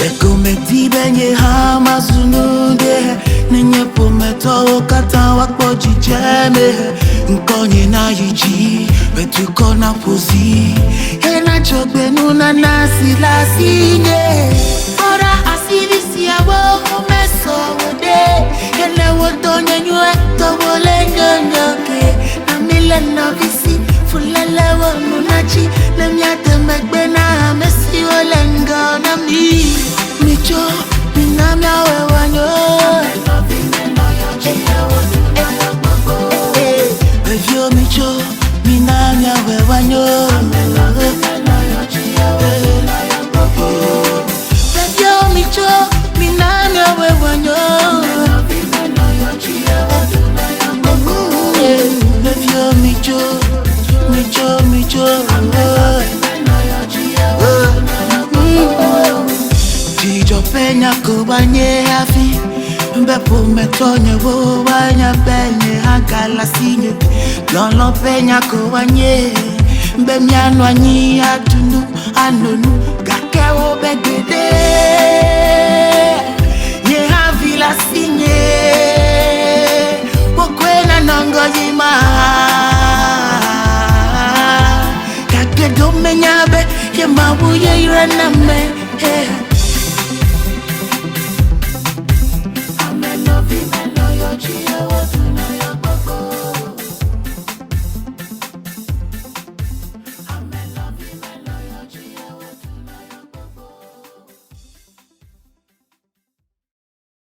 Eko meti benye hama zunude Nenye pometo kata wakpo jijeme Nkonye na yiji Wetu kona pozi Hena chokbe nuna nasi la sinye Ora asiri siyawo Meso wode Hele wodo nyenyue Tobole nyonyoke Na mile na visi Fulele wo nunachi Lemyate megbena Mesi olenga na mi Micho Minamya wewanyo Bevyo micho Minamya wewanyo Bevyo micho Minamya wewanyo Bevyo micho Micho Jijo penya kubanye hafi Mbepo metonye wo wanya penye Hagala sinye Lolo penya kubanye Mbe miano anyi atunu Anonu Gake wo begede Ye havi la sinye Wokwena nongo yima Gake do menyabe Ye mabu ye iraname